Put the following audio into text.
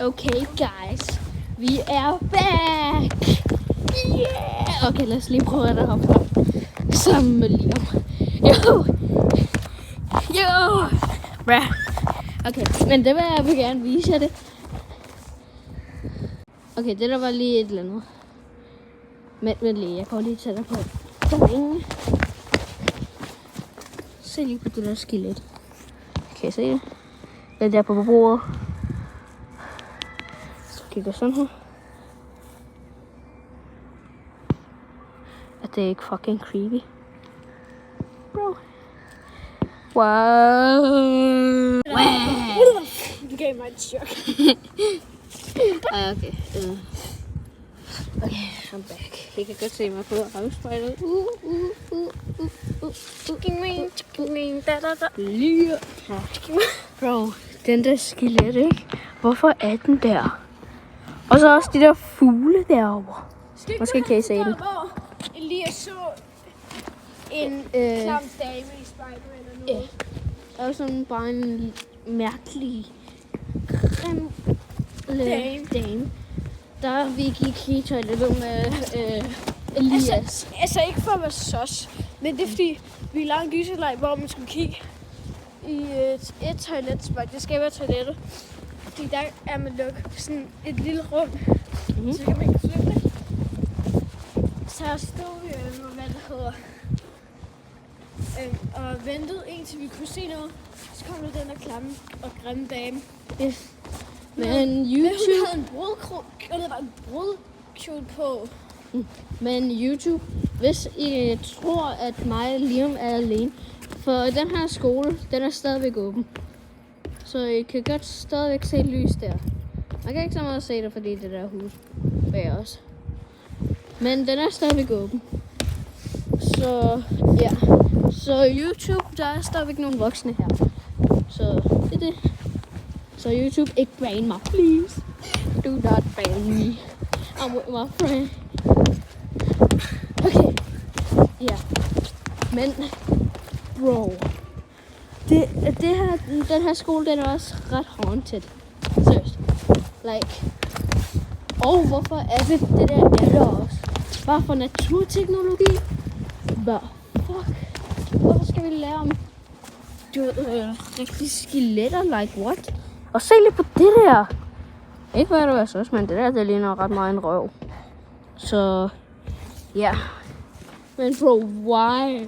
Okay, guys. Vi er back! Yeah! Okay, lad os lige prøve at hoppe op. Sammen med Liam. Jo! Bra. Okay, men det vil jeg gerne vise jer det. Okay, det der var lige et eller andet. Men lige, jeg kommer lige til dig på. Boing. Se lige på det der skelet. Kan I se det? Det er der på bordet. Så kigger sådan her. At det er ikke fucking creepy. Bro. Wow. Du gav mig et chok. Okay. Okay, I'm back. I kan godt se mig på afspejlet. Lige. Bro, den der skelet, ikke? Hvorfor er den der? Og så også de der fugle derovre. Måske kan I se den. Hvor Elias så en klam dame i Spider-Man eller noget. Det er sådan bare en mærkelig, grim dame. Der vi gik i toilettet med Elias. Altså ikke for at være sos, men det er fordi, vi lavede en gyserleg, hvor man skulle kigge i et toiletspot. Det skal være toilettet. Fordi der er man lukket sådan et lille rum, så kan man ikke flytte. Så stod vi hvad det hedder, og ventede indtil vi kunne se noget. Så kom der den der klamme og grimme dame. Yes. Men Hun YouTube, havde en brudkjole på. men YouTube, hvis I tror, at mig og Liam er alene, for den her skole, den er stadigvæk åben. Så I kan godt stadigvæk se lys der. Man kan ikke så meget se det, fordi det der hus bag os. Men den er stadigvæk åben. Så ja. Så YouTube, der er stadigvæk nogle voksne her. Så det er det. Så YouTube, ikke ban mig, please. Do not ban me. I'm with my friend. Okay. Ja. Men, bro. Den her skole, den er også ret haunted. Seriøst. Like. Og hvorfor er det der er der også? Bare for naturteknologi? Hvad? Fuck. Hvorfor skal vi lære om rigtig skeletter? Like what? Og se lige på det der. Ikke hvad det var så, men det der, det ligner ret meget en røv. Så, ja. Men bro, why?